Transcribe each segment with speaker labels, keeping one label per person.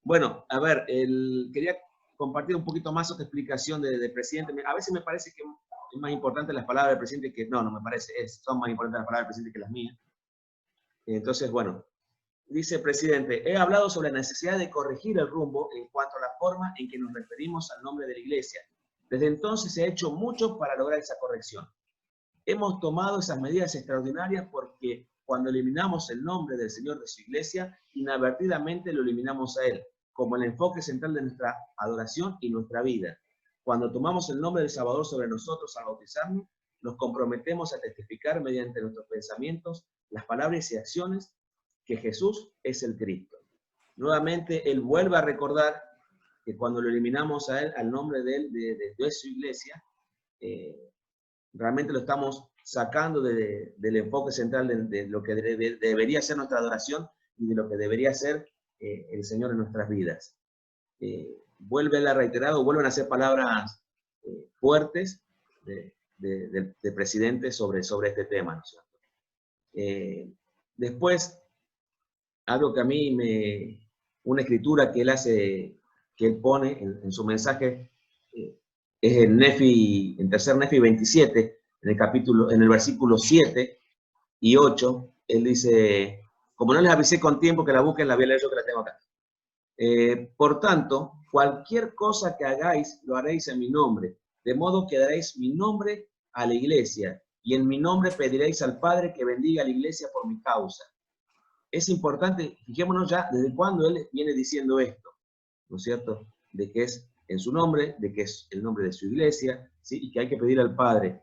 Speaker 1: Bueno, a ver, quería compartir un poquito más otra explicación del presidente. A veces me parece que es más importante las palabras del presidente que... No, no me parece, son más importantes las palabras del presidente que las mías. Entonces, bueno, dice el presidente, he hablado sobre la necesidad de corregir el rumbo en cuanto a la forma en que nos referimos al nombre de la Iglesia. Desde entonces se ha hecho mucho para lograr esa corrección. Hemos tomado esas medidas extraordinarias porque cuando eliminamos el nombre del Señor de su Iglesia, inadvertidamente lo eliminamos a Él, como el enfoque central de nuestra adoración y nuestra vida. Cuando tomamos el nombre del Salvador sobre nosotros al bautizarnos, nos comprometemos a testificar mediante nuestros pensamientos, las palabras y acciones que Jesús es el Cristo. Nuevamente, Él vuelve a recordar que cuando lo eliminamos a Él, al nombre de Él, de su Iglesia, realmente lo estamos sacando del enfoque central de lo que debería ser nuestra adoración y de lo que debería ser el Señor en nuestras vidas. Vuelven a reiterar o vuelven a hacer palabras fuertes del presidente sobre este tema, ¿no es cierto? Después, algo que a mí una escritura que él hace, que él pone en su mensaje, es en tercer Nefi 27, en el versículo 7 y 8, él dice, como no les avisé con tiempo que la busquen, la voy a leer yo que la tengo acá. Por tanto, cualquier cosa que hagáis, lo haréis en mi nombre, de modo que daréis mi nombre a la iglesia, y en mi nombre pediréis al Padre que bendiga a la iglesia por mi causa. Es importante, fijémonos ya desde cuándo él viene diciendo esto, ¿no es cierto? De que es en su nombre, de que es el nombre de su iglesia, ¿sí? Y que hay que pedir al Padre,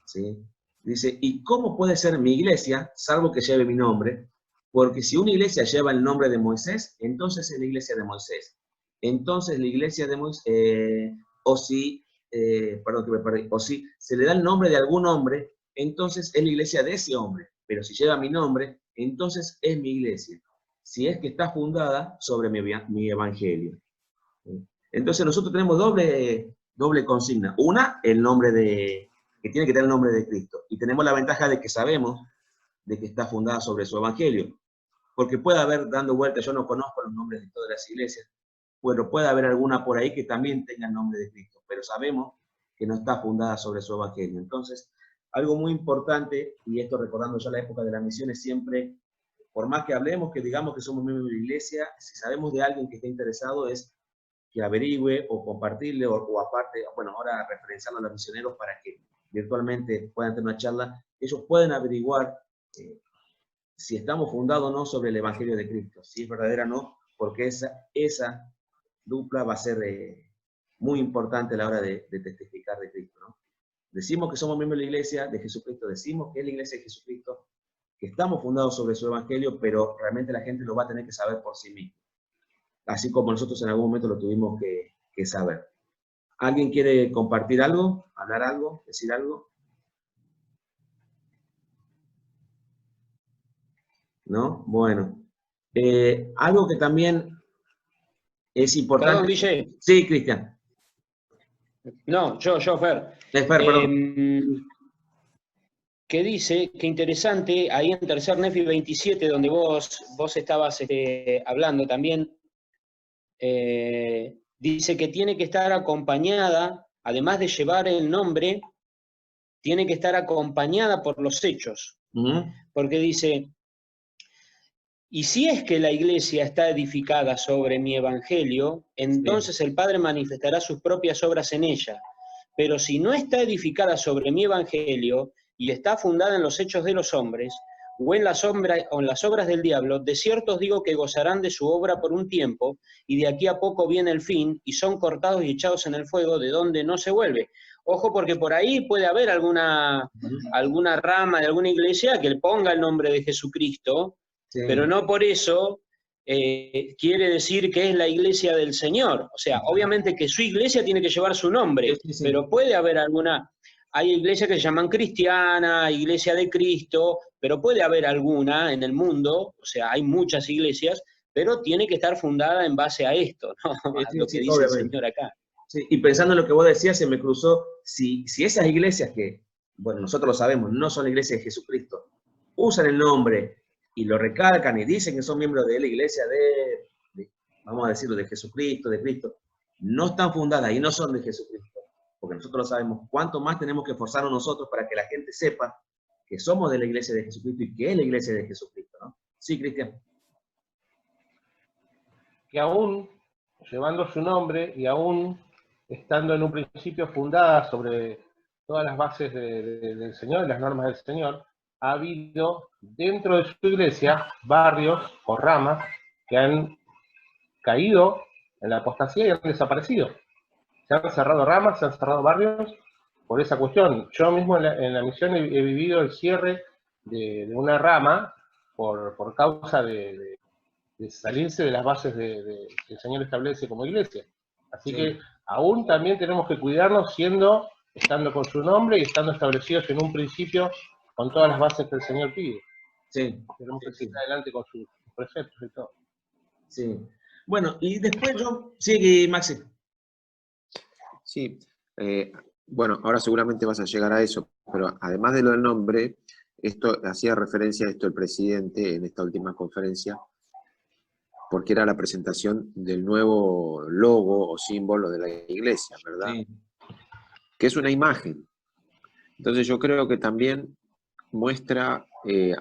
Speaker 1: ¿sí? Dice, ¿y cómo puede ser mi iglesia, salvo que lleve mi nombre? Porque si una iglesia lleva el nombre de Moisés, entonces es la iglesia de Moisés. Entonces la iglesia de Moisés, o si se le da el nombre de algún hombre, entonces es la iglesia de ese hombre. Pero si lleva mi nombre, entonces es mi iglesia. Si es que está fundada sobre mi evangelio. Entonces nosotros tenemos doble consigna. Una, el nombre que tiene que tener el nombre de Cristo. Y tenemos la ventaja de que sabemos de que está fundada sobre su evangelio. Porque puede haber, dando vueltas, yo no conozco los nombres de todas las iglesias, bueno, puede haber alguna por ahí que también tenga el nombre de Cristo, pero sabemos que no está fundada sobre su evangelio. Entonces, algo muy importante, y esto recordando ya la época de las misiones, siempre, por más que hablemos, que digamos que somos miembros de la iglesia, si sabemos de alguien que esté interesado, es que averigüe o compartirle, o aparte, bueno, ahora referenciando a los misioneros para que virtualmente puedan tener una charla, ellos pueden averiguar si estamos fundados o no sobre el Evangelio de Cristo, si es verdadera o no, porque esa dupla va a ser muy importante a la hora de testificar de Cristo, ¿no? Decimos que somos miembros de la iglesia de Jesucristo, decimos que es la iglesia de Jesucristo, que estamos fundados sobre su Evangelio, pero realmente la gente lo va a tener que saber por sí mismo, así como nosotros en algún momento lo tuvimos que saber. ¿Alguien quiere compartir algo, hablar algo, decir algo? ¿No? Bueno. Algo que también es importante.
Speaker 2: Perdón, Guille.
Speaker 1: Sí, Cristian.
Speaker 2: No, yo, Fer.
Speaker 1: Fer, perdón.
Speaker 2: Que dice, que interesante, ahí en tercer Nefi 27, donde vos estabas hablando también, dice que tiene que estar acompañada, además de llevar el nombre, tiene que estar acompañada por los hechos. Porque dice, y si es que la iglesia está edificada sobre mi evangelio, entonces el Padre manifestará sus propias obras en ella. Pero si no está edificada sobre mi evangelio y está fundada en los hechos de los hombres, o en las obras del diablo, de cierto os digo que gozarán de su obra por un tiempo, y de aquí a poco viene el fin, y son cortados y echados en el fuego, de donde no se vuelve. Ojo, porque por ahí puede haber alguna rama de alguna iglesia que le ponga el nombre de Jesucristo, pero no por eso quiere decir que es la iglesia del Señor. O sea, obviamente que su iglesia tiene que llevar su nombre, pero puede haber hay iglesias que se llaman cristiana, iglesia de Cristo, pero puede haber alguna en el mundo, o sea, hay muchas iglesias, pero tiene que estar fundada en base a esto, ¿no? A lo que dice el Señor acá.
Speaker 1: Sí, y pensando en lo que vos decías, se me cruzó, si esas iglesias que, bueno, nosotros lo sabemos, no son la iglesia de Jesucristo, usan el nombre y lo recalcan y dicen que son miembros de la iglesia vamos a decirlo, de Jesucristo, de Cristo, no están fundadas y no son de Jesucristo, porque nosotros lo sabemos, cuánto más tenemos que esforzarnos nosotros para que la gente sepa que somos de la iglesia de Jesucristo y que es la iglesia de Jesucristo, ¿no? Sí, Cristian.
Speaker 3: Que aún llevando su nombre y aún estando en un principio fundada sobre todas las bases del Señor y las normas del Señor, ha habido dentro de su iglesia barrios o ramas que han caído en la apostasía y han desaparecido. Se han cerrado ramas, se han cerrado barrios por esa cuestión. Yo mismo en la misión he vivido el cierre de una rama por causa de salirse de las bases que el Señor establece como iglesia. Así que aún también tenemos que cuidarnos estando con su nombre y estando establecidos en un principio con todas las bases que el Señor pide.
Speaker 1: Sí.
Speaker 3: Tenemos que seguir adelante con sus preceptos y todo.
Speaker 1: Sí. Bueno, y después sigue, Maxi.
Speaker 4: Sí, bueno, ahora seguramente vas a llegar a eso, pero además de lo del nombre, esto hacía referencia a esto el presidente en esta última conferencia, porque era la presentación del nuevo logo o símbolo de la iglesia, ¿verdad? Sí. Que es una imagen. Entonces yo creo que también muestra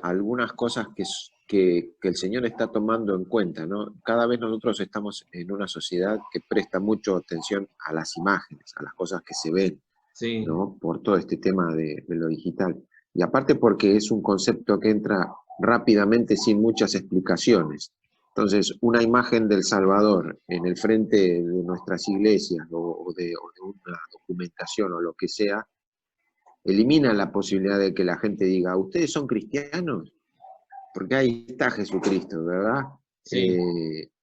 Speaker 4: algunas cosas que el Señor está tomando en cuenta, ¿no? Cada vez nosotros estamos en una sociedad que presta mucha atención a las imágenes, a las cosas que se ven, sí, ¿no? Por todo este tema de lo digital. Y aparte porque es un concepto que entra rápidamente sin muchas explicaciones. Entonces, una imagen del Salvador en el frente de nuestras iglesias o de una documentación o lo que sea, elimina la posibilidad de que la gente diga, ¿ustedes son cristianos? Porque ahí está Jesucristo, ¿verdad? Sí.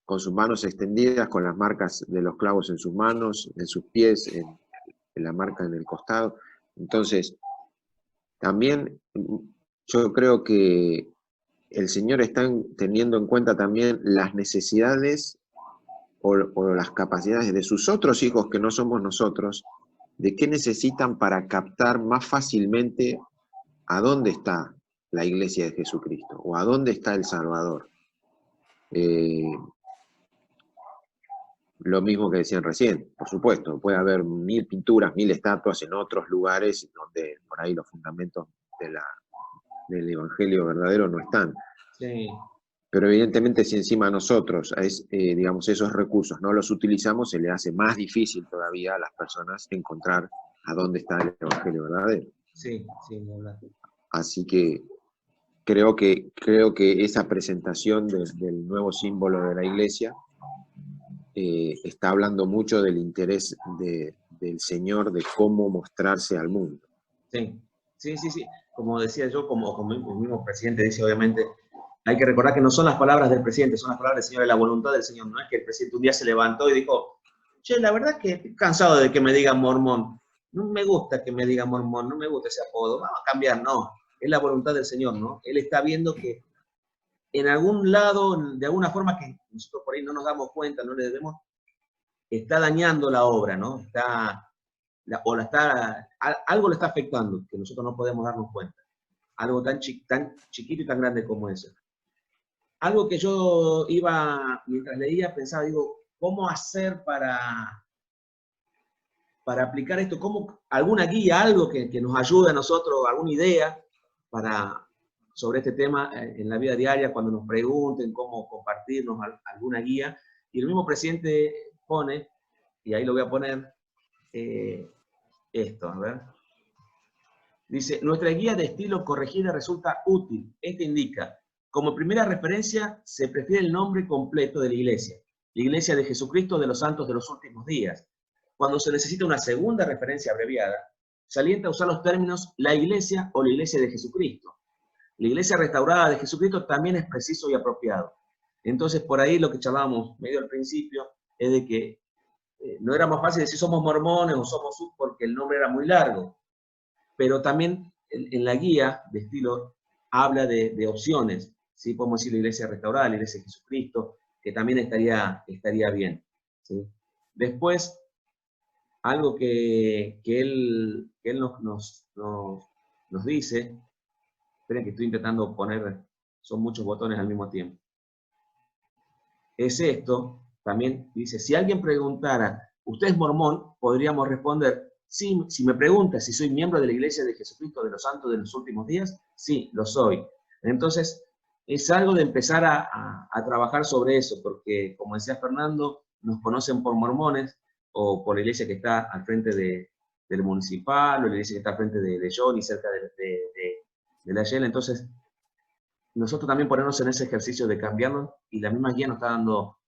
Speaker 4: Con sus manos extendidas, con las marcas de los clavos en sus manos, en sus pies, en la marca en el costado. Entonces, también yo creo que el Señor está teniendo en cuenta también las necesidades o las capacidades de sus otros hijos que no somos nosotros, de qué necesitan para captar más fácilmente a dónde está la iglesia de Jesucristo o a dónde está el Salvador. Lo mismo que decían recién, por supuesto, puede haber 1000 pinturas, 1000 estatuas en otros lugares donde por ahí los fundamentos del evangelio verdadero no están. Sí. Pero evidentemente si encima nosotros, digamos, esos recursos no los utilizamos, se le hace más difícil todavía a las personas encontrar a dónde está el evangelio verdadero.
Speaker 1: Sí, sí, verdad.
Speaker 4: Así que creo que esa presentación del nuevo símbolo de la iglesia está hablando mucho del interés del Señor de cómo mostrarse al mundo.
Speaker 1: Sí, sí, sí, sí. Como decía yo, como el mismo presidente dice, obviamente, hay que recordar que no son las palabras del presidente, son las palabras del Señor, de la voluntad del Señor. No es que el presidente un día se levantó y dijo, che, la verdad es que estoy cansado de que me digan mormón. No me gusta que me digan mormón, no me gusta ese apodo. Vamos a cambiar, no. Es la voluntad del Señor, ¿no? Él está viendo que en algún lado, de alguna forma que nosotros por ahí no nos damos cuenta, no le debemos, está dañando la obra, ¿no? Algo le está afectando, que nosotros no podemos darnos cuenta. Algo tan chiquito y tan grande como eso. Algo que yo mientras leía, pensaba, digo, ¿cómo hacer para aplicar esto? ¿Alguna guía, algo que nos ayude a nosotros, alguna idea sobre este tema en la vida diaria, cuando nos pregunten cómo compartirnos alguna guía? Y el mismo presidente pone, y ahí lo voy a poner, esto, a ver. Dice, nuestra guía de estilo corregida resulta útil. Este indica, como primera referencia, se prefiere el nombre completo de la Iglesia de Jesucristo de los Santos de los Últimos Días. Cuando se necesita una segunda referencia abreviada, se alienta a usar los términos la Iglesia o la Iglesia de Jesucristo. La Iglesia restaurada de Jesucristo también es preciso y apropiado. Entonces, por ahí lo que charlábamos medio al principio es de que no era más fácil decir somos mormones o somos porque el nombre era muy largo. Pero también en la guía de estilo habla de opciones, ¿sí? Podemos decir la Iglesia restaurada, la Iglesia de Jesucristo, que también estaría bien, ¿sí? Después, algo que él nos dice, esperen que estoy intentando poner son muchos botones al mismo tiempo. Es esto, también dice, si alguien preguntara, ¿usted es mormón? Podríamos responder, sí, si me pregunta si soy miembro de la Iglesia de Jesucristo de los Santos de los Últimos Días, sí, lo soy. Entonces, es algo de empezar a trabajar sobre eso, porque, como decía Fernando, nos conocen por mormones, o por la iglesia que está al frente del municipal, o la iglesia que está al frente de Johnny, cerca de la Yela. Entonces, nosotros también ponernos en ese ejercicio de cambiarlo, y la misma guía nos está dando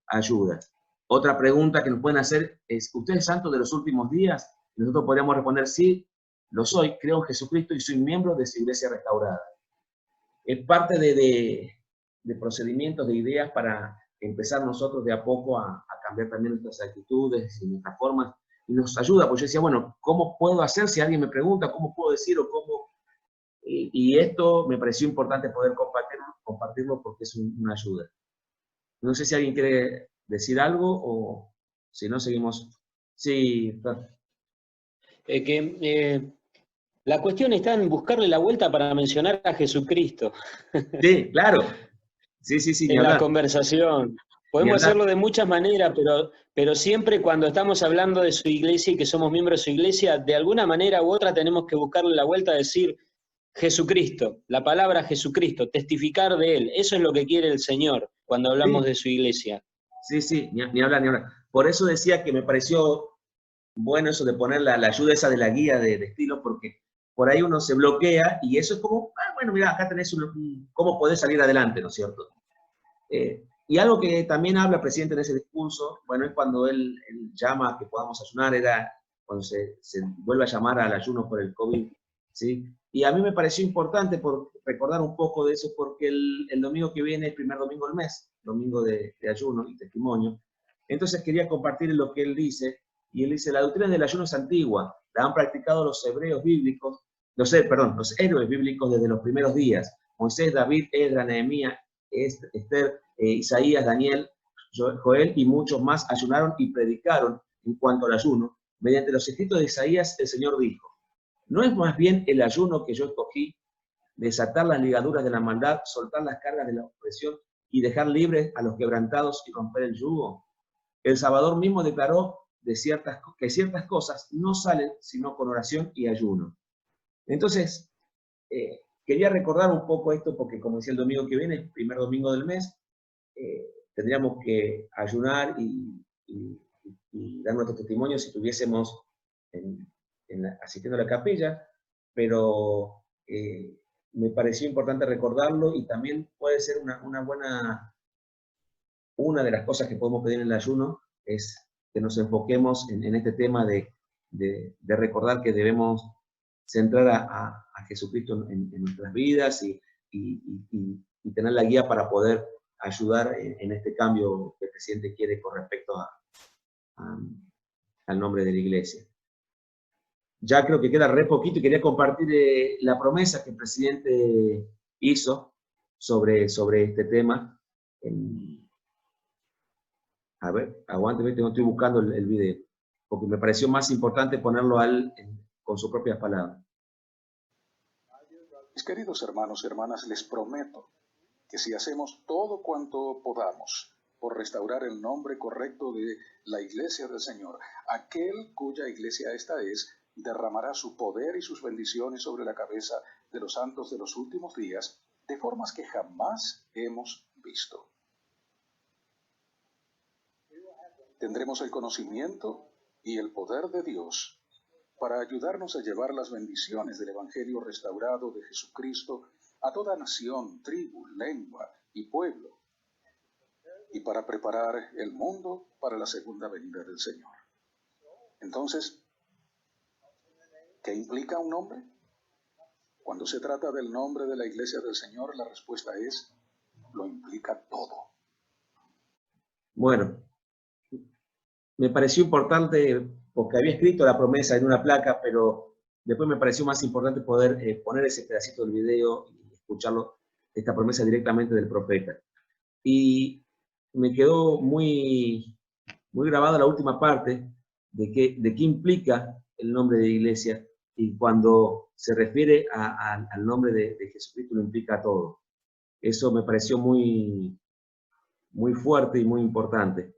Speaker 1: ayuda. Otra pregunta que nos pueden hacer es, ¿usted es santo de los últimos días? Y nosotros podríamos responder, sí, lo soy, creo en Jesucristo y soy miembro de su iglesia restaurada. Es parte de procedimientos, de ideas para empezar nosotros de a poco a cambiar también nuestras actitudes y nuestras formas, y nos ayuda, porque yo decía, bueno, ¿cómo puedo hacer si alguien me pregunta? ¿Cómo puedo decir o cómo? Y esto me pareció importante poder compartirlo porque es una ayuda. No sé si alguien quiere decir algo o si no, seguimos. Sí,
Speaker 2: la cuestión está en buscarle la vuelta para mencionar a Jesucristo.
Speaker 1: Sí, claro. Sí,
Speaker 2: En la conversación. Podemos hacerlo de muchas maneras, pero siempre cuando estamos hablando de su iglesia y que somos miembros de su iglesia, de alguna manera u otra tenemos que buscarle la vuelta a decir Jesucristo, la palabra Jesucristo, testificar de Él. Eso es lo que quiere el Señor cuando hablamos de su iglesia.
Speaker 1: Sí, ni hablar. Por eso decía que me pareció bueno eso de poner la ayuda esa de la guía de estilo, porque por ahí uno se bloquea y eso es como, bueno, mira, acá tenés cómo podés salir adelante, ¿no es cierto? Y algo que también habla el presidente en ese discurso, bueno, es cuando él llama a que podamos ayunar, era cuando se vuelve a llamar al ayuno por el COVID, ¿sí? Y a mí me pareció importante recordar un poco de eso, porque el domingo que viene es el primer domingo del mes, domingo de ayuno y testimonio. Entonces quería compartir lo que él dice, y él dice, la doctrina del ayuno es antigua, la han practicado los héroes bíblicos desde los primeros días, Moisés, David, Esdras, Nehemías, Esther, Isaías, Daniel, Joel y muchos más ayunaron y predicaron en cuanto al ayuno. Mediante los escritos de Isaías, el Señor dijo, ¿no es más bien el ayuno que yo escogí, desatar las ligaduras de la maldad, soltar las cargas de la opresión y dejar libres a los quebrantados y romper el yugo? El Salvador mismo declaró que ciertas cosas no salen sino con oración y ayuno. Entonces, quería recordar un poco esto porque, como decía, el domingo que viene, el primer domingo del mes, tendríamos que ayunar y dar nuestro testimonio si estuviésemos asistiendo a la capilla, pero me pareció importante recordarlo, y también puede ser una de las cosas que podemos pedir en el ayuno es que nos enfoquemos en este tema de recordar que debemos centrar a Jesucristo en nuestras vidas y tener la guía para poder ayudar en este cambio que el presidente quiere con respecto al nombre de la iglesia. Ya creo que queda re poquito y quería compartir la promesa que el presidente hizo sobre este tema. A ver, aguánteme, estoy buscando el video, porque me pareció más importante ponerlo a él con sus propias palabras.
Speaker 5: Mis queridos hermanos y hermanas, les prometo que si hacemos todo cuanto podamos por restaurar el nombre correcto de la Iglesia del Señor, aquel cuya iglesia esta es, derramará su poder y sus bendiciones sobre la cabeza de los santos de los últimos días, de formas que jamás hemos visto. Tendremos el conocimiento y el poder de Dios para ayudarnos a llevar las bendiciones del Evangelio restaurado de Jesucristo a toda nación, tribu, lengua y pueblo, y para preparar el mundo para la segunda venida del Señor. Entonces, ¿qué implica un nombre? Cuando se trata del nombre de la Iglesia del Señor, la respuesta es, lo implica todo.
Speaker 1: Bueno, me pareció importante, porque había escrito la promesa en una placa, pero después me pareció más importante poder poner ese pedacito del video y escucharlo, esta promesa directamente del profeta. Y me quedó muy grabada la última parte de qué implica el nombre de iglesia, y cuando se refiere al nombre de Jesucristo lo implica todo. Eso me pareció muy, muy fuerte y muy importante.